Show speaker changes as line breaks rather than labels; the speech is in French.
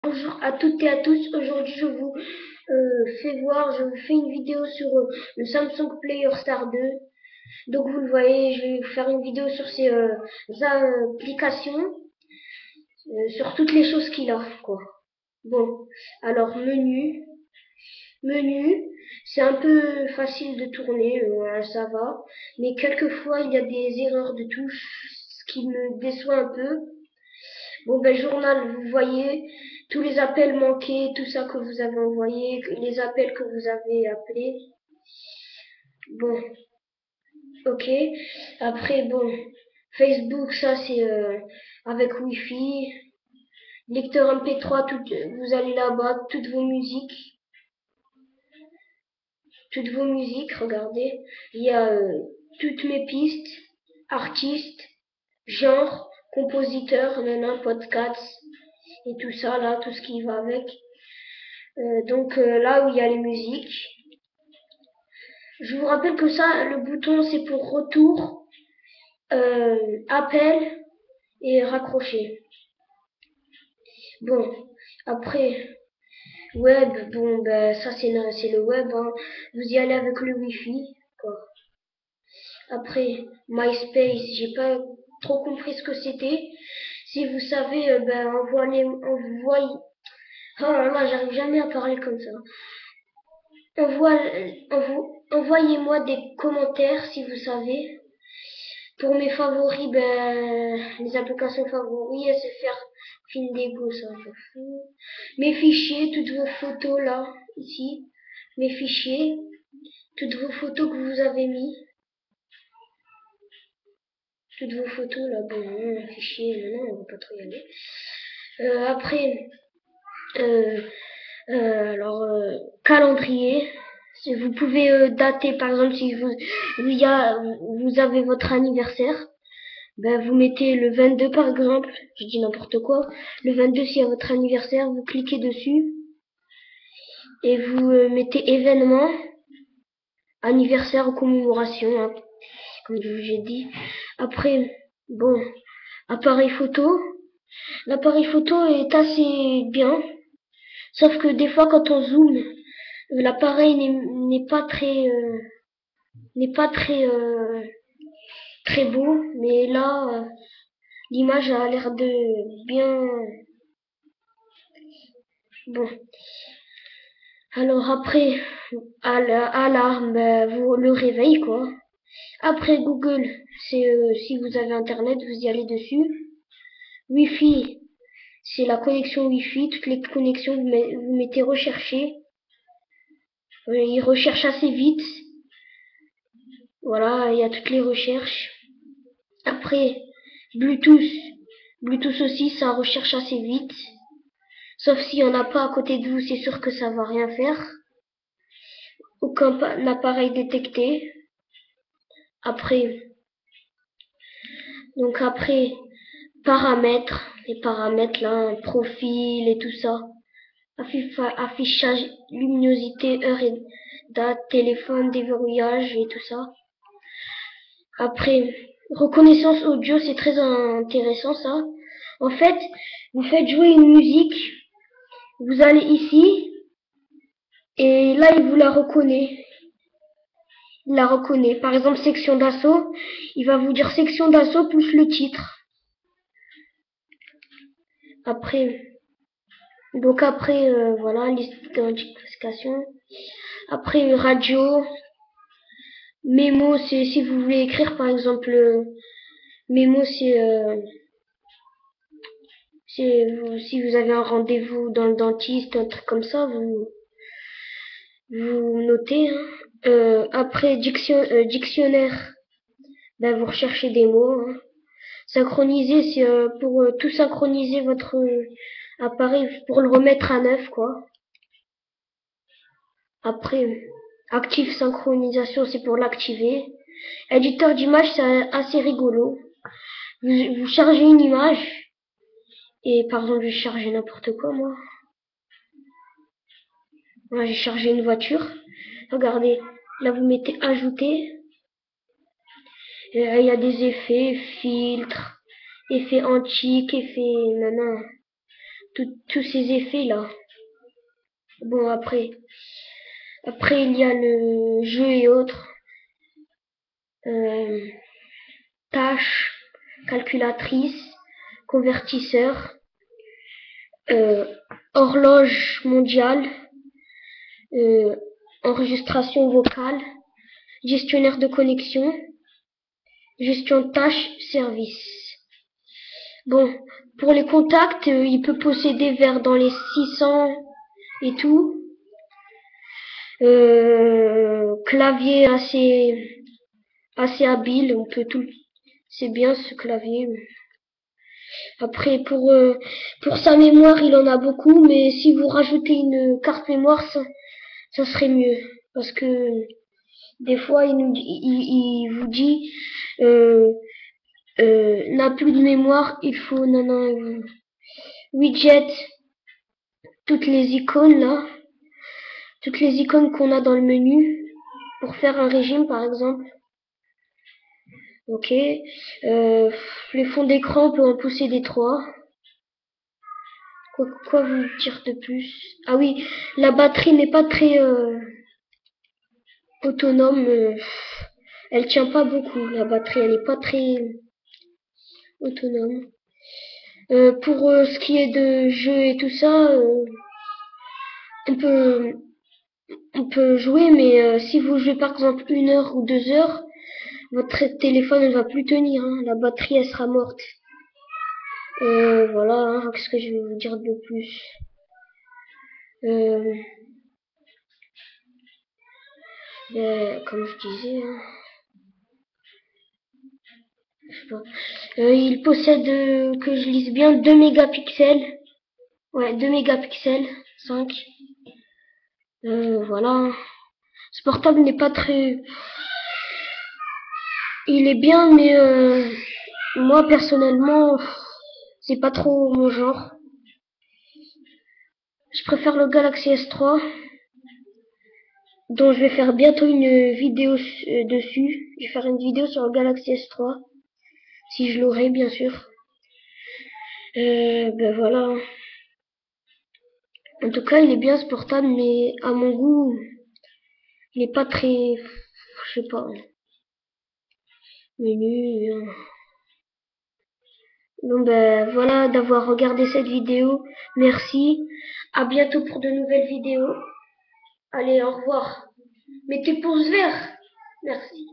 Bonjour à toutes et à tous. Aujourd'hui, je vous fais une vidéo sur le Samsung Player Star 2. Donc, vous le voyez, je vais vous faire une vidéo sur ces applications, sur toutes les choses qu'il a, quoi. Bon, alors menu, c'est un peu facile de tourner, ça va, mais quelquefois il y a des erreurs de touche, ce qui me déçoit un peu. Bon, ben, journal, vous voyez tous les appels manqués, tout ça que vous avez envoyé, les appels que vous avez appelés. Bon, ok. Après, bon, Facebook, ça c'est avec Wi-Fi. Lecteur MP3, vous allez là-bas, toutes vos musiques, regardez. Il y a toutes mes pistes, artistes, genre, compositeur, nana, podcast et tout ça là, tout ce qui va avec. Là où il y a les musiques. Je vous rappelle que ça, le bouton c'est pour retour, appel et raccrocher. Bon, après, web, bon ben ça c'est le web, hein. Vous y allez avec le wifi, quoi. Après, MySpace, j'ai pas trop compris ce que c'était. Si vous savez, ben envoyez. Oh là là, j'arrive jamais à parler comme ça. Envoyez-moi des commentaires si vous savez. Pour mes favoris, ben, les applications favoris, SFR, Findego, ça, je fous. Mes fichiers, toutes vos photos là, ici. Mes fichiers, toutes vos photos que vous avez mis. Toutes vos photos là, bon, non, fichiers, non, on va pas trop y aller. Après, euh, calendrier. Si vous pouvez dater, par exemple, si vous avez votre anniversaire, ben, vous mettez le 22 par exemple, je dis n'importe quoi. Le 22, s'il y a votre anniversaire, vous cliquez dessus et vous mettez événement, anniversaire ou commémoration, hein, comme j'ai dit. Après, bon, appareil photo. L'appareil photo est assez bien, sauf que des fois quand on zoome, l'appareil n'est pas très beau, mais là, l'image a l'air de bien. Bon, alors après, alarme, vous le réveil quoi. Après Google, c'est si vous avez internet, vous y allez dessus. Wi-Fi, c'est la connexion Wi-Fi. Toutes les connexions, vous mettez rechercher. Il recherche assez vite. Voilà, il y a toutes les recherches. Après, Bluetooth. Bluetooth aussi, ça recherche assez vite. Sauf s'il n'y en a pas à côté de vous, c'est sûr que ça va rien faire. Aucun appareil détecté. Après, après, paramètres, les paramètres là, profil et tout ça. Affichage, luminosité, heure et date, téléphone, déverrouillage et tout ça. Après, reconnaissance audio, c'est très intéressant ça. En fait, vous faites jouer une musique, vous allez ici, et là il vous la reconnaît. Il la reconnaît. Par exemple, section d'assaut, il va vous dire section d'assaut plus le titre. Après, voilà, liste d'identification. Après, radio. Mémo, c'est si vous voulez écrire, par exemple, mémo, si vous avez un rendez-vous dans le dentiste, un truc comme ça, vous notez. Hein. Après, dictionnaire, ben, vous recherchez des mots. Hein. Synchroniser, c'est pour tout synchroniser votre appareil, pour le remettre à neuf, quoi. Après, active synchronisation, c'est pour l'activer. Éditeur d'image, c'est assez rigolo. Vous chargez une image, et par exemple, j'ai chargé n'importe quoi, moi. Moi, j'ai chargé une voiture. Regardez, là, vous mettez ajouter. Il y a des effets, filtres, effets antiques, effets nana. tous ces effets là. Bon, après il y a le jeu et autres. Tâches, calculatrice, convertisseur, horloge mondiale, enregistration vocale, gestionnaire de connexion, gestion de tâches, service. Bon, pour les contacts, il peut posséder vers dans les 600 et tout. Clavier assez habile, on peut tout. C'est bien ce clavier. Après, pour sa mémoire, il en a beaucoup, mais si vous rajoutez une carte mémoire, ça serait mieux. Parce que des fois, il vous dit, n'a plus de mémoire, il faut, non, widget, toutes les icônes là, toutes les icônes qu'on a dans le menu, pour faire un régime par exemple. Ok, les fonds d'écran, on peut en posséder 3. Quoi vous dire de plus? Ah oui, la batterie n'est pas très autonome. Elle tient pas beaucoup, la batterie, elle n'est pas très autonome. Pour ce qui est de jeu et tout ça, on peut, on peut jouer, mais si vous jouez par exemple 1 heure ou 2 heures, votre téléphone ne va plus tenir, hein. La batterie, elle sera morte. Voilà, hein, qu'est-ce que je vais vous dire de plus? Comme je disais, hein, je sais pas. Il possède, que je lise bien, 2 mégapixels. Ouais, 2 mégapixels, 5. Voilà. Ce portable n'est pas très... Il est bien, mais moi, personnellement, c'est pas trop mon genre. Je préfère le Galaxy S3, dont je vais faire bientôt une vidéo dessus. Je vais faire une vidéo sur le Galaxy S3, si je l'aurai, bien sûr. Ben voilà. En tout cas, il est bien ce portable, mais à mon goût, il n'est pas très... Je sais pas. Menu... Bon ben voilà d'avoir regardé cette vidéo. Merci. À bientôt pour de nouvelles vidéos. Allez, au revoir. Mettez pouce vert. Merci.